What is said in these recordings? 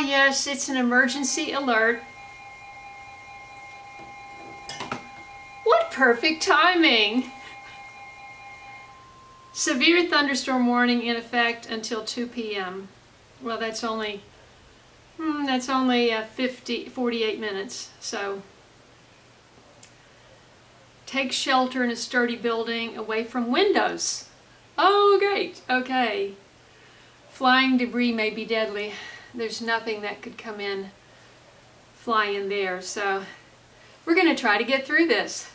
yes, it's an emergency alert. What perfect timing! Severe thunderstorm warning in effect until 2 p.m. Well, that's only 48 minutes, so take shelter in a sturdy building away from windows. Oh, great. Okay. Flying debris may be deadly. There's nothing that could come in, fly in there, so we're going to try to get through this.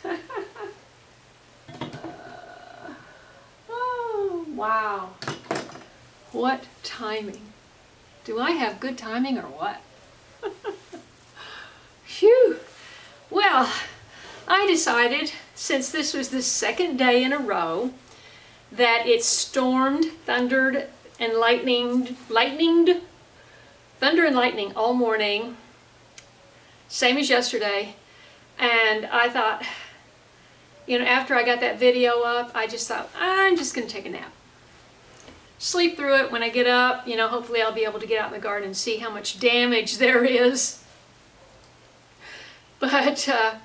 Oh, wow. What timing. Do I have good timing or what? Phew. Well, I decided, since this was the second day in a row that it stormed, thundered, and thunder and lightning all morning, same as yesterday, and I thought, you know, after I got that video up, I just thought, I'm just going to take a nap. Sleep through it. When I get up, you know, hopefully I'll be able to get out in the garden and see how much damage there is. But I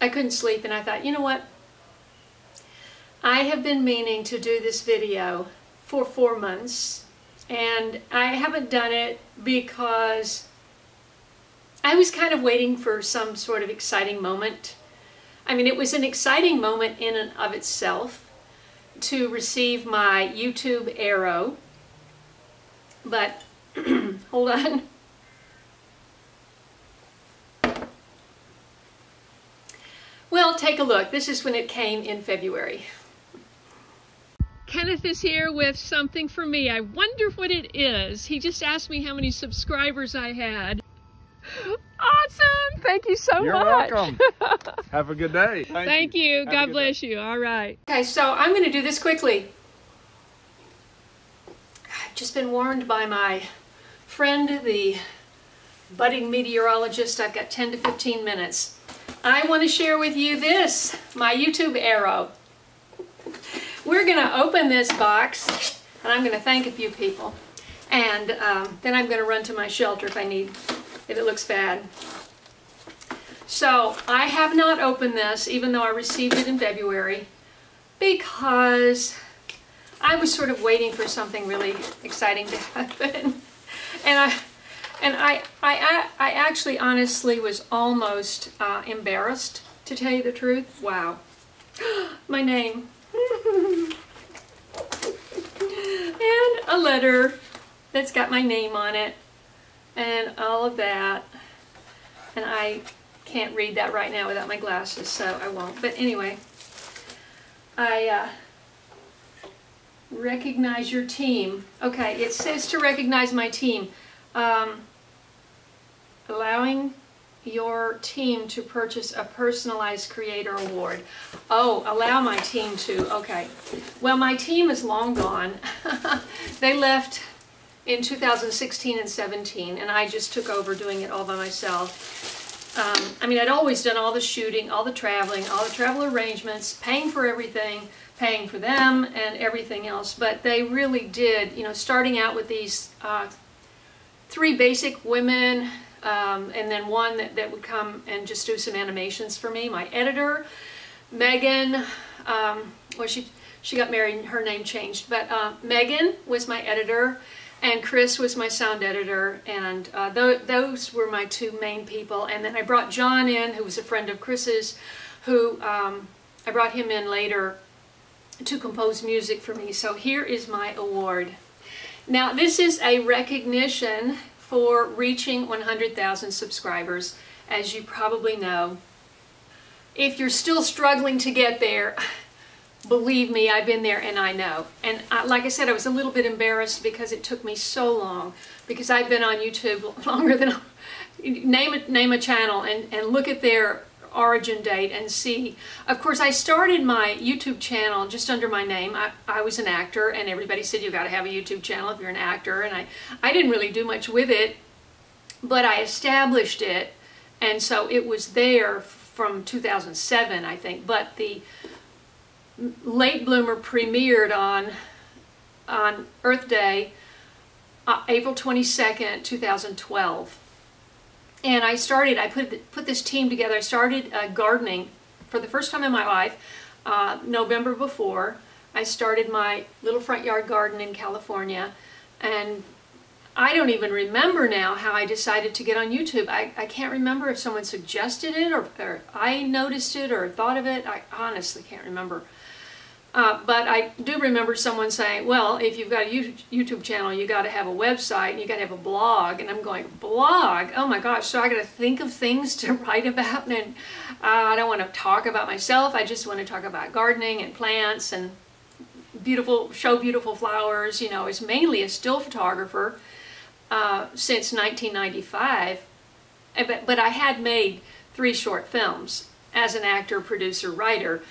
couldn't sleep, and I thought, you know what? I have been meaning to do this video for 4 months, and I haven't done it because I was kind of waiting for some sort of exciting moment. I mean, it was an exciting moment in and of itself to receive my YouTube arrow, but hold on. Well, take a look. This is when it came in February. Kenneth is here with something for me. I wonder what it is. He just asked me how many subscribers I had. Awesome! Thank you so much. You're welcome. Have a good day. Thank you. God bless you. All right. Okay, so I'm going to do this quickly. I've just been warned by my friend, the budding meteorologist. I've got 10 to 15 minutes. I want to share with you this, my YouTube arrow. We're going to open this box, and I'm going to thank a few people. And then I'm going to run to my shelter if it looks bad. So I have not opened this, even though I received it in February, because I was sort of waiting for something really exciting to happen. And I actually honestly was almost embarrassed, to tell you the truth. Wow. My name. And a letter that's got my name on it and all of that. And I can't read that right now without my glasses, so I won't. But anyway, I recognize your team. Okay, it says to recognize my team. Allowing your team to purchase a personalized creator award. Oh, allow my team to, okay. Well, my team is long gone. They left in 2016 and 17, and I just took over doing it all by myself. I mean, I'd always done all the shooting, all the traveling, all the travel arrangements, paying for everything, paying for them and everything else, but they really did, you know, starting out with these 3 basic women, and then one that would come and just do some animations for me. My editor, Megan, well, she got married and her name changed, but Megan was my editor, and Chris was my sound editor, and those were my 2 main people. And then I brought John in, who was a friend of Chris's, who I brought him in later to compose music for me. So here is my award. Now, this is a recognition for reaching 100,000 subscribers, as you probably know. If you're still struggling to get there, believe me, I've been there and I know. And like I said, I was a little bit embarrassed because it took me so long, because I've been on YouTube longer than, name a channel and look at their origin date and see. Of course, I started my YouTube channel just under my name. I was an actor, and everybody said you got to have a YouTube channel if you're an actor, and I didn't really do much with it, but I established it, and so it was there from 2007, I think. But the Late Bloomer premiered on Earth Day April 22nd, 2012. And I put this team together. I started gardening for the first time in my life, November before. I started my little front yard garden in California, and I don't even remember now how I decided to get on YouTube. I can't remember if someone suggested it or I noticed it or thought of it. I honestly can't remember. But I do remember someone saying, well, if you've got a YouTube channel, you got to have a website, and you got to have a blog. And I'm going, blog? Oh my gosh, so I got to think of things to write about, and I don't want to talk about myself. I just want to talk about gardening and plants and show beautiful flowers. You know, I was mainly a still photographer since 1995, but I had made 3 short films as an actor, producer, writer,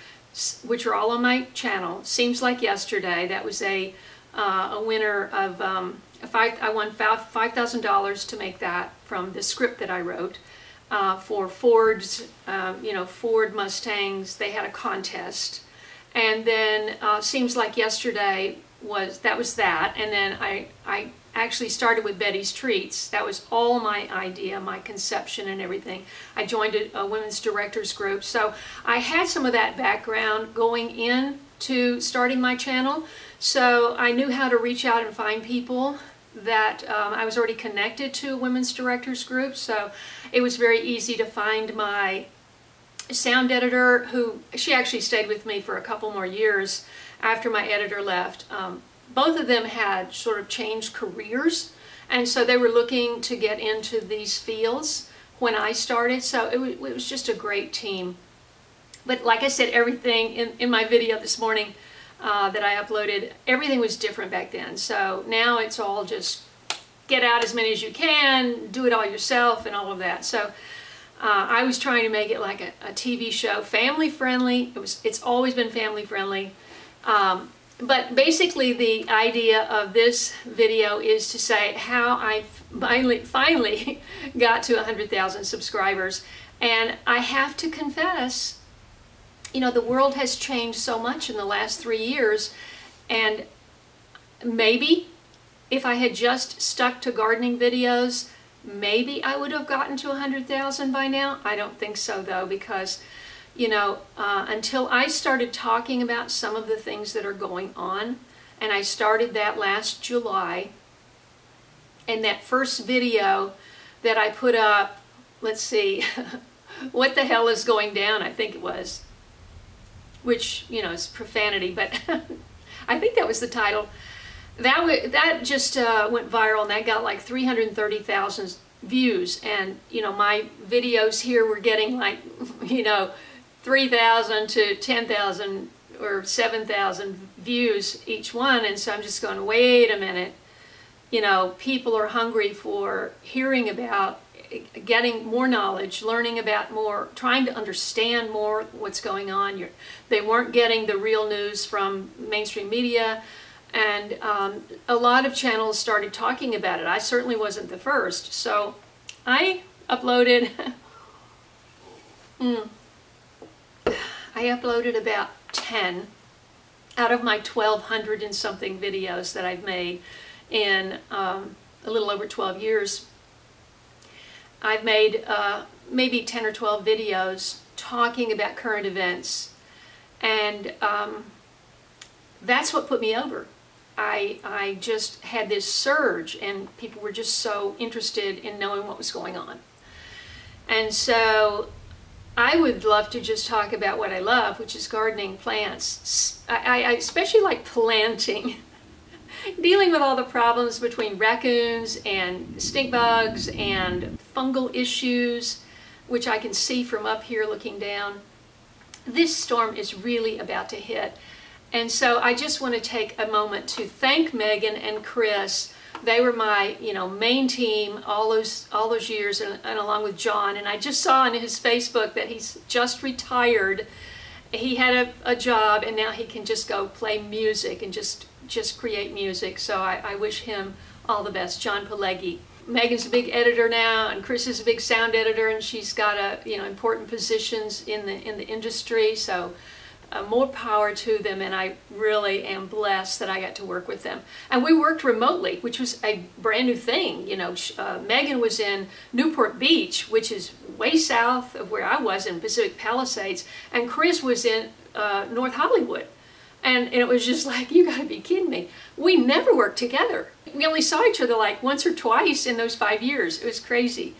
which are all on my channel. Seems Like Yesterday. That was a winner of I won $5,000 to make that from the script that I wrote for Ford's, Ford Mustangs. They had a contest, and then Seems Like Yesterday was that, and then I actually started with Betty's Treats. That was all my idea, my conception and everything. I joined a women's directors group, so I had some of that background going into starting my channel, so I knew how to reach out and find people that I was already connected to a women's directors group, so it was very easy to find my sound editor, who she actually stayed with me for a couple more years after my editor left. Both of them had sort of changed careers, and so they were looking to get into these fields when I started, so it was just a great team. But like I said, everything in my video this morning that I uploaded, everything was different back then. So now it's all just get out as many as you can, do it all yourself and all of that. So I was trying to make it like a TV show, family friendly. It's always been family friendly. But basically the idea of this video is to say how I finally got to 100,000 subscribers. And I have to confess, you know, the world has changed so much in the last 3 years, and maybe if I had just stuck to gardening videos, maybe I would have gotten to 100,000 by now. I don't think so though, because you know, until I started talking about some of the things that are going on, and I started that last July, and that first video that I put up, let's see, What the Hell is Going Down, I think it was, which, you know, is profanity, but I think that was the title. That just went viral, and that got like 330,000 views, and, you know, my videos here were getting like, you know, 3,000 to 10,000 or 7,000 views each one, and so I'm just going, wait a minute, you know, people are hungry for hearing about, getting more knowledge, learning about more, trying to understand more what's going on. They weren't getting the real news from mainstream media, and a lot of channels started talking about it. I certainly wasn't the first, so I uploaded about 10 out of my 1,200 and something videos that I've made in a little over 12 years. I've made maybe 10 or 12 videos talking about current events, and that's what put me over. I just had this surge, and people were just so interested in knowing what was going on. And so I would love to just talk about what I love, which is gardening, plants. I especially like planting, dealing with all the problems between raccoons and stink bugs and fungal issues, which I can see from up here looking down. This storm is really about to hit. And so I just want to take a moment to thank Megan and Chris. They were my, you know, main team all those years, and along with John. And I just saw on his Facebook that he's just retired. He had a job, and now he can just go play music and just create music. So I wish him all the best. John Pileggi. Megan's a big editor now, and Chris is a big sound editor, and she's got important positions in the industry. So more power to them, and I really am blessed that I got to work with them. And we worked remotely, which was a brand new thing. You know, Megan was in Newport Beach, which is way south of where I was in Pacific Palisades, and Chris was in North Hollywood. And it was just like, you gotta be kidding me. We never worked together. We only saw each other like once or twice in those 5 years. It was crazy.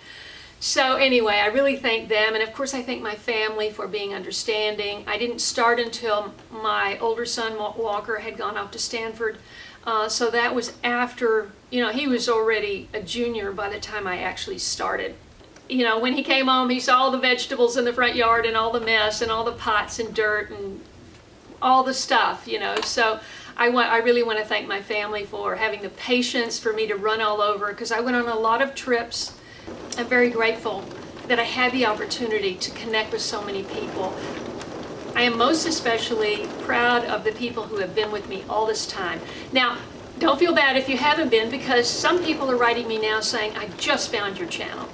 So anyway, I really thank them, and of course I thank my family for being understanding. I didn't start until my older son, Walker, had gone off to Stanford. So that was after, you know, he was already a junior by the time I actually started. You know, when he came home, he saw all the vegetables in the front yard and all the mess and all the pots and dirt and all the stuff, you know. So I really want to thank my family for having the patience for me to run all over, because I went on a lot of trips. I'm very grateful that I had the opportunity to connect with so many people. I am most especially proud of the people who have been with me all this time. Now, don't feel bad if you haven't been, because some people are writing me now saying, I just found your channel.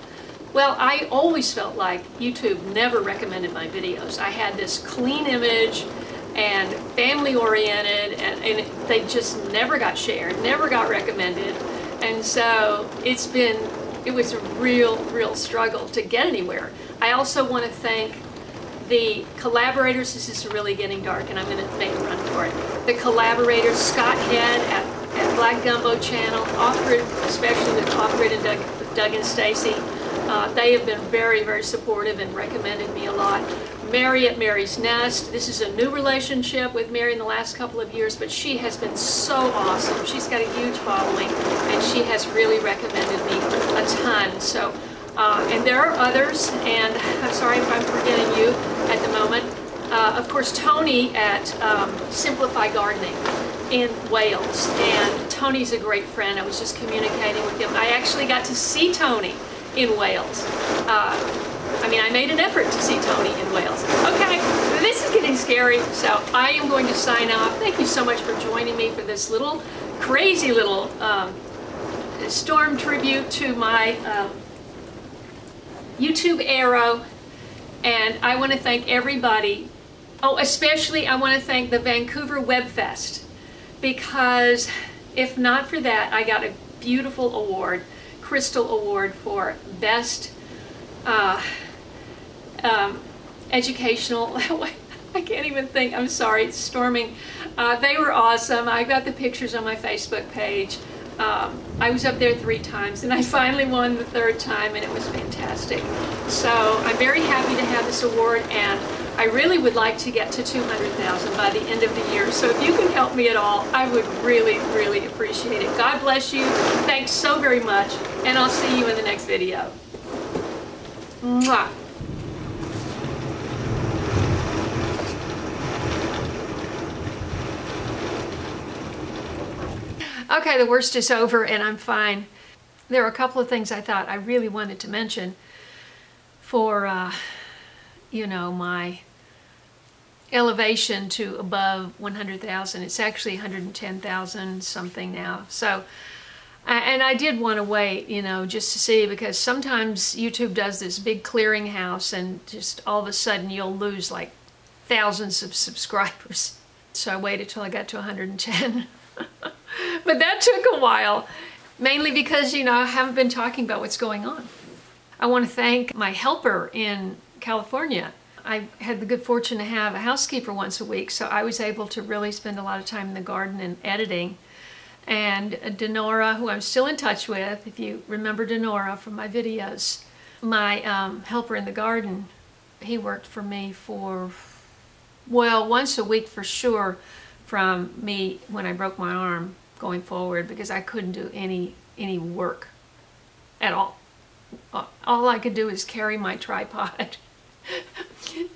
Well, I always felt like YouTube never recommended my videos. I had this clean image and family oriented, and they just never got shared, never got recommended. And so it was a real struggle to get anywhere. I also want to thank the collaborators. This is really getting dark and I'm going to make a run for it. The collaborators, Scott Head at Black Gumbo Channel, Off-Grid, especially with Off-Grid and Doug and Stacy. They have been very supportive and recommended me a lot. Mary at Mary's Nest. This is a new relationship with Mary in the last couple of years, but she has been so awesome. She's got a huge following, and she has really recommended me a ton. So, and there are others, and I'm sorry if I'm forgetting you at the moment. Of course, Tony at Simplify Gardening in Wales, and Tony's a great friend. I was just communicating with him. I actually got to see Tony in Wales. I mean, I made an effort to see Tony in Wales. Okay, this is getting scary, so I am going to sign off. Thank you so much for joining me for this little, crazy little storm tribute to my YouTube arrow. And I want to thank everybody. Oh, especially I want to thank the Vancouver Web Fest, because if not for that, I got a beautiful award, Crystal Award for Best Educational, I can't even think, I'm sorry, it's storming. They were awesome. I got the pictures on my Facebook page. I was up there 3 times, and I finally won the 3rd time, and it was fantastic. So I'm very happy to have this award, and I really would like to get to 200,000 by the end of the year. So if you can help me at all, I would really appreciate it. God bless you. Thanks so very much, and I'll see you in the next video. Mwah. Okay, the worst is over and I'm fine. There are a couple of things I thought I really wanted to mention for, you know, my elevation to above 100,000. It's actually 110,000 something now. So, and I did want to wait, you know, just to see, because sometimes YouTube does this big clearinghouse and just all of a sudden you'll lose like thousands of subscribers. So I waited till I got to 110. But that took a while, mainly because, you know, I haven't been talking about what's going on. I want to thank my helper in California. I had the good fortune to have a housekeeper once a week, so I was able to really spend a lot of time in the garden and editing. And Denora, who I'm still in touch with, if you remember Denora from my videos, my helper in the garden, he worked for me for, well, once a week for sure, from me when I broke my arm going forward, because I couldn't do any work at all. All I could do is carry my tripod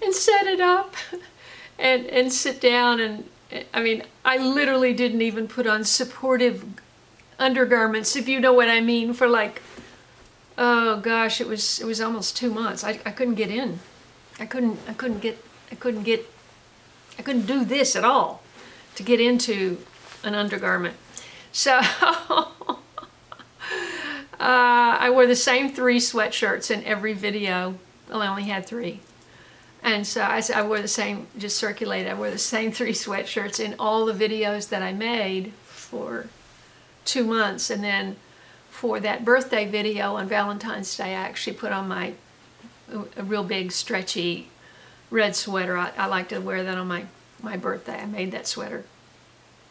and set it up and sit down, and I mean, I literally didn't even put on supportive undergarments, if you know what I mean, for like, oh gosh, it was almost 2 months. I couldn't get in. I couldn't do this at all to get into an undergarment. So I wore the same 3 sweatshirts in every video. Well, I only had 3. And so I wore the same, just circulated, I wore the same 3 sweatshirts in all the videos that I made for 2 months. And then for that birthday video on Valentine's Day, I actually put on a real big stretchy red sweater. I like to wear that on my birthday. I made that sweater.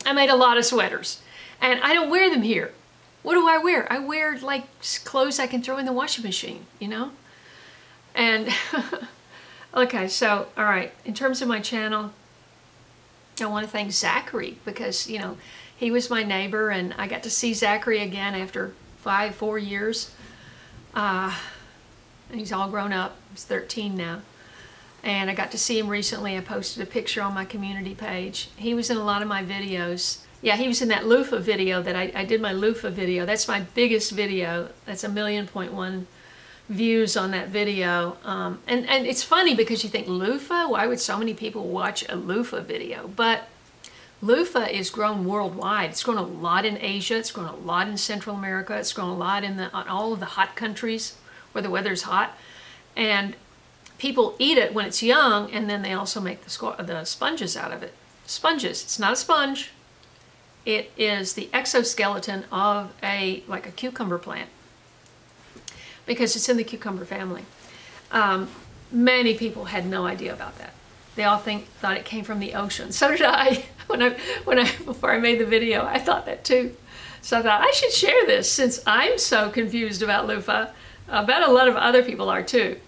I made a lot of sweaters. And I don't wear them here. What do I wear? I wear like clothes I can throw in the washing machine, you know? And okay, so, all right, in terms of my channel, I want to thank Zachary because, you know, he was my neighbor and I got to see Zachary again after 4 years. And he's all grown up. He's 13 now. And I got to see him recently. I posted a picture on my community page. He was in a lot of my videos. Yeah, he was in that loofah video that I did my loofah video. That's my biggest video. That's 1.1 million views on that video. And it's funny because you think loofah, why would so many people watch a loofah video? But loofah is grown worldwide. It's grown a lot in Asia. It's grown a lot in Central America. It's grown a lot in all of the hot countries where the weather's hot. And people eat it when it's young, and then they also make the sponges out of it. Sponges. It's not a sponge. It is the exoskeleton of like a cucumber plant, because it's in the cucumber family. Many people had no idea about that. They all thought it came from the ocean. So did I. Before I made the video, I thought that too. So I thought I should share this since I'm so confused about loofah. I bet a lot of other people are too.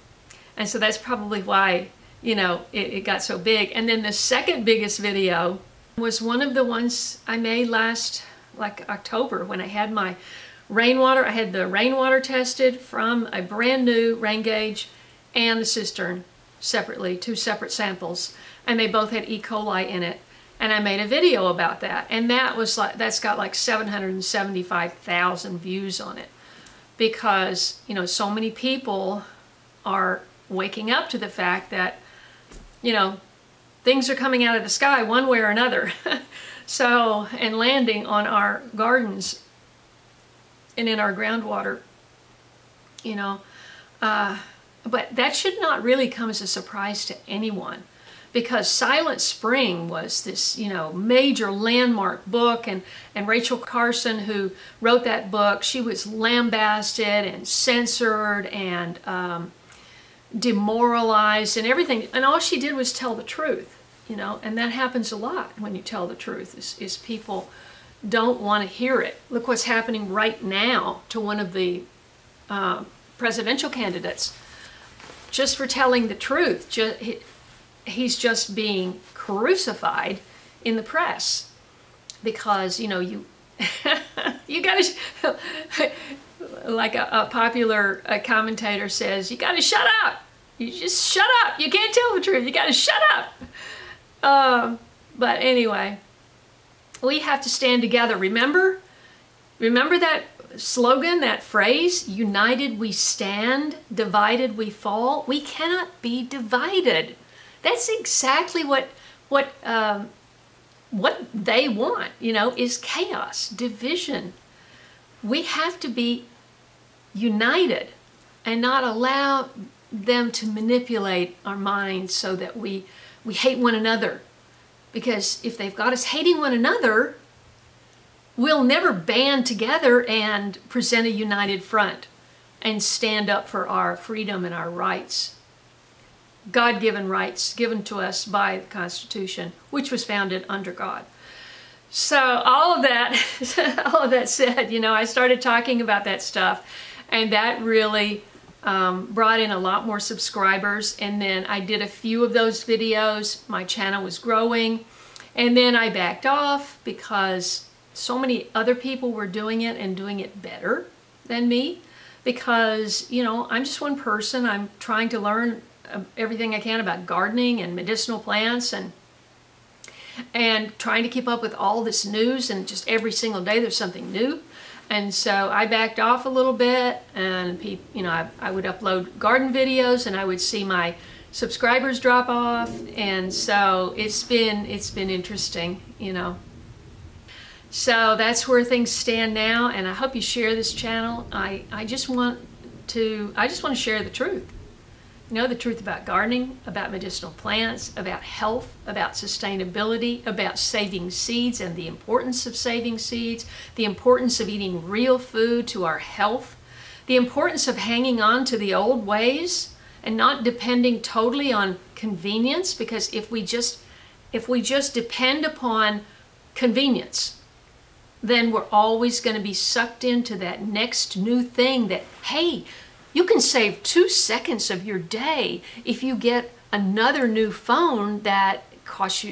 And so that's probably why, you know, it got so big. And then the second biggest video was one of the ones I made last, like October, when I had my rainwater. I had the rainwater tested from a brand new rain gauge and the cistern separately, 2 separate samples, and they both had E. coli in it. And I made a video about that, and that's got like 775,000 views on it, because, you know, so many people are waking up to the fact that, you know, things are coming out of the sky one way or another. So, and landing on our gardens and in our groundwater, you know. But that should not really come as a surprise to anyone, because Silent Spring was this, you know, major landmark book, and Rachel Carson, who wrote that book, she was lambasted and censored and demoralized and everything, and all she did was tell the truth, you know. And that happens a lot when you tell the truth, is people don't want to hear it. Look what's happening right now to one of the presidential candidates, just for telling the truth. He's just being crucified in the press because, you know, you gotta, like a popular commentator says, you gotta shut up. You just shut up. You can't tell the truth. You gotta shut up. But anyway, we have to stand together. Remember that slogan, that phrase, united we stand, divided we fall. We cannot be divided. That's exactly what they want, you know, is chaos, division. We have to be united and not allow them to manipulate our minds so that we hate one another. Because if they've got us hating one another, we'll never band together and present a united front and stand up for our freedom and our rights. God-given rights given to us by the Constitution, which was founded under God. So all of that said, you know, I started talking about that stuff, and that really brought in a lot more subscribers. And then I did a few of those videos. My channel was growing, and then I backed off because so many other people were doing it and doing it better than me. Because, you know, I'm just one person. I'm trying to learn everything I can about gardening and medicinal plants, and trying to keep up with all this news, and just every single day there's something new. And so I backed off a little bit, and you know, I would upload garden videos and I would see my subscribers drop off, and so it's been interesting, you know. So that's where things stand now, and I hope you share this channel. I just want to share the truth. know the truth about gardening, about medicinal plants, about health, about sustainability, about saving seeds and the importance of saving seeds, the importance of eating real food to our health, the importance of hanging on to the old ways and not depending totally on convenience, because if we just depend upon convenience, then we're always going to be sucked into that next new thing that, hey, you can save 2 seconds of your day if you get another new phone that costs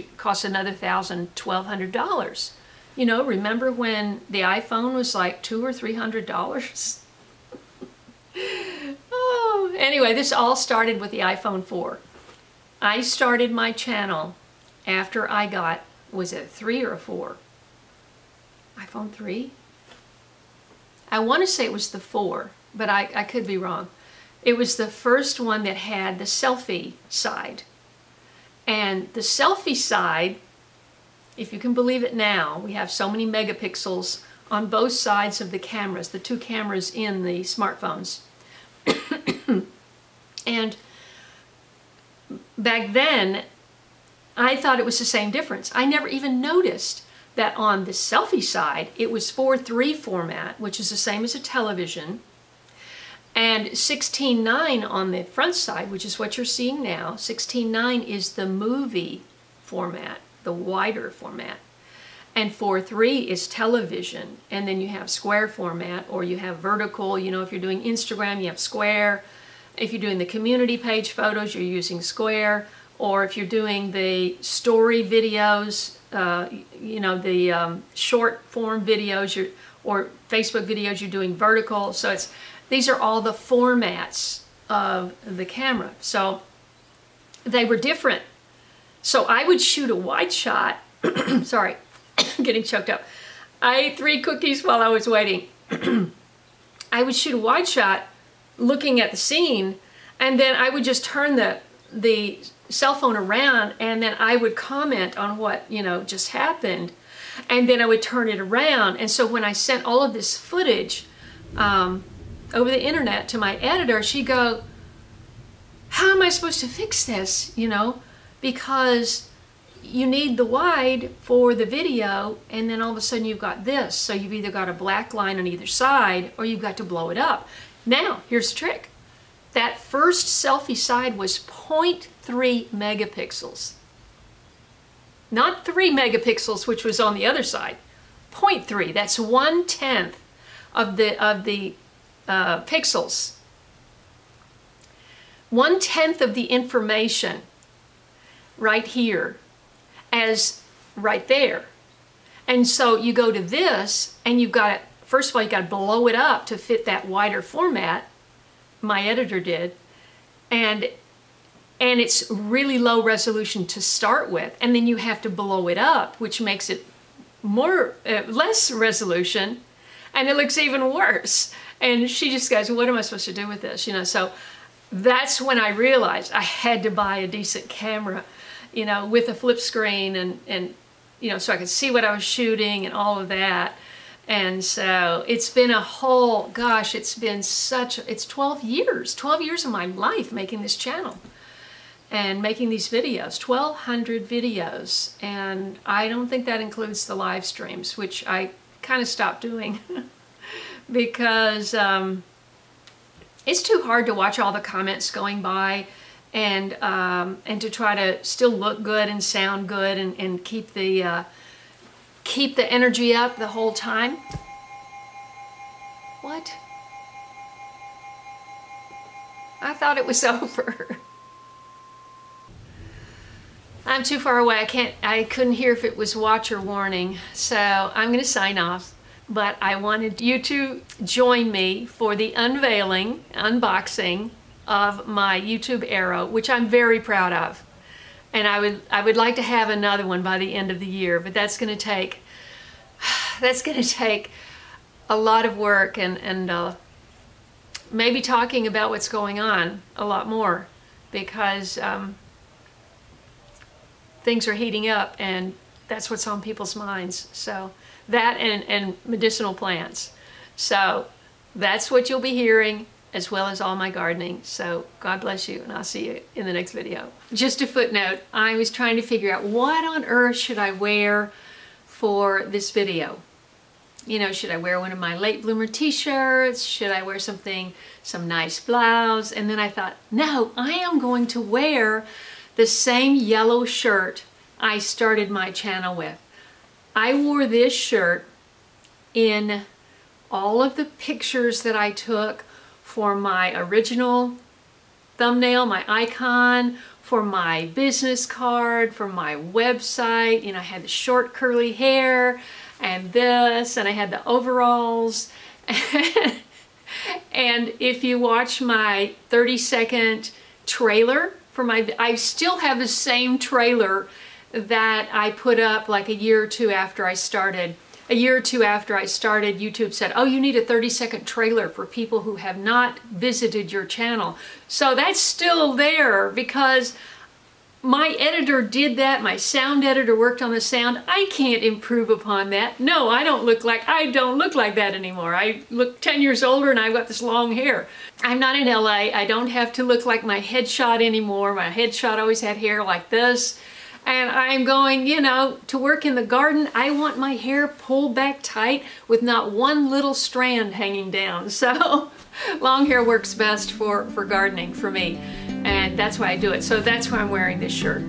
another $1,000, $1,200. You know, remember when the iPhone was like $200 or $300? Oh, anyway, this all started with the iPhone 4. I started my channel after I got, was it 3 or 4? iPhone 3? I want to say it was the 4. But I could be wrong. It was the first one that had the selfie side. And the selfie side, if you can believe it now, we have so many megapixels on both sides of the cameras, the 2 cameras in the smartphones. And back then, I thought it was the same difference. I never even noticed that on the selfie side, it was 4:3 format, which is the same as a television, and 16:9 on the front side, which is what you're seeing now. 16:9 is the movie format, the wider format. And 4:3 is television. And then you have square format, or you have vertical. You know, if you're doing Instagram, you have square. If you're doing the community page photos, you're using square. Or if you're doing the story videos, you know, the short form videos, or Facebook videos, you're doing vertical. So these are all the formats of the camera. So they were different. So I would shoot a wide shot. Sorry, getting choked up. I ate 3 cookies while I was waiting. I would shoot a wide shot looking at the scene, and then I would just turn the cell phone around, and then I would comment on what, you know, just happened, and then I would turn it around. And so when I sent all of this footage over the internet to my editor, she'd go, how am I supposed to fix this? You know, because you need the wide for the video, and then all of a sudden you've got this. So you've either got a black line on either side, or you've got to blow it up. Now, here's the trick. That first selfie side was 0.3 megapixels. Not 3 megapixels, which was on the other side. 0.3, that's 1/10 of the pixels. 1/10 of the information right here as right there. And so you go to this, and you've got to, first of all, you got to blow it up to fit that wider format. My editor did. And it's really low resolution to start with, and then you have to blow it up, which makes it less resolution, and it looks even worse. And she just goes, what am I supposed to do with this? You know, so that's when I realized I had to buy a decent camera, you know, with a flip screen, and you know, so I could see what I was shooting and all of that. And so it's been a whole, gosh, it's been it's 12 years of my life making this channel and making these videos, 1,200 videos. And I don't think that includes the live streams, which I kind of stopped doing because it's too hard to watch all the comments going by, and to try to still look good and sound good, and keep the energy up the whole time. What? I thought it was over. I'm too far away. I couldn't hear if it was watch or warning. So I'm going to sign off. But I wanted you to join me for the unboxing of my YouTube Arrow, which I'm very proud of. And I would like to have another one by the end of the year, but that's going to take a lot of work, and maybe talking about what's going on a lot more, because things are heating up, and that's what's on people's minds. So that and medicinal plants. So that's what you'll be hearing as well as all my gardening. So God bless you, and I'll see you in the next video. Just a footnote, I was trying to figure out what on earth should I wear for this video. You know, should I wear one of my late bloomer t-shirts? Should I wear some nice blouse? And then I thought, no, I am going to wear the same yellow shirt I started my channel with. I wore this shirt in all of the pictures that I took for my original thumbnail, my icon, for my business card, for my website. You know, I had the short curly hair and this, and I had the overalls. And if you watch my 30-second trailer for I still have the same trailer that I put up like a year or two after I started. A year or two after I started, YouTube said, oh, you need a 30-second trailer for people who have not visited your channel. So that's still there because my editor did that. My sound editor worked on the sound. I can't improve upon that. No, I don't look like that anymore. I look 10 years older and I've got this long hair. I'm not in LA. I don't have to look like my headshot anymore. My headshot always had hair like this. And I'm going, you know, to work in the garden, I want my hair pulled back tight with not one little strand hanging down. So long hair works best for gardening for me. And that's why I do it. So that's why I'm wearing this shirt.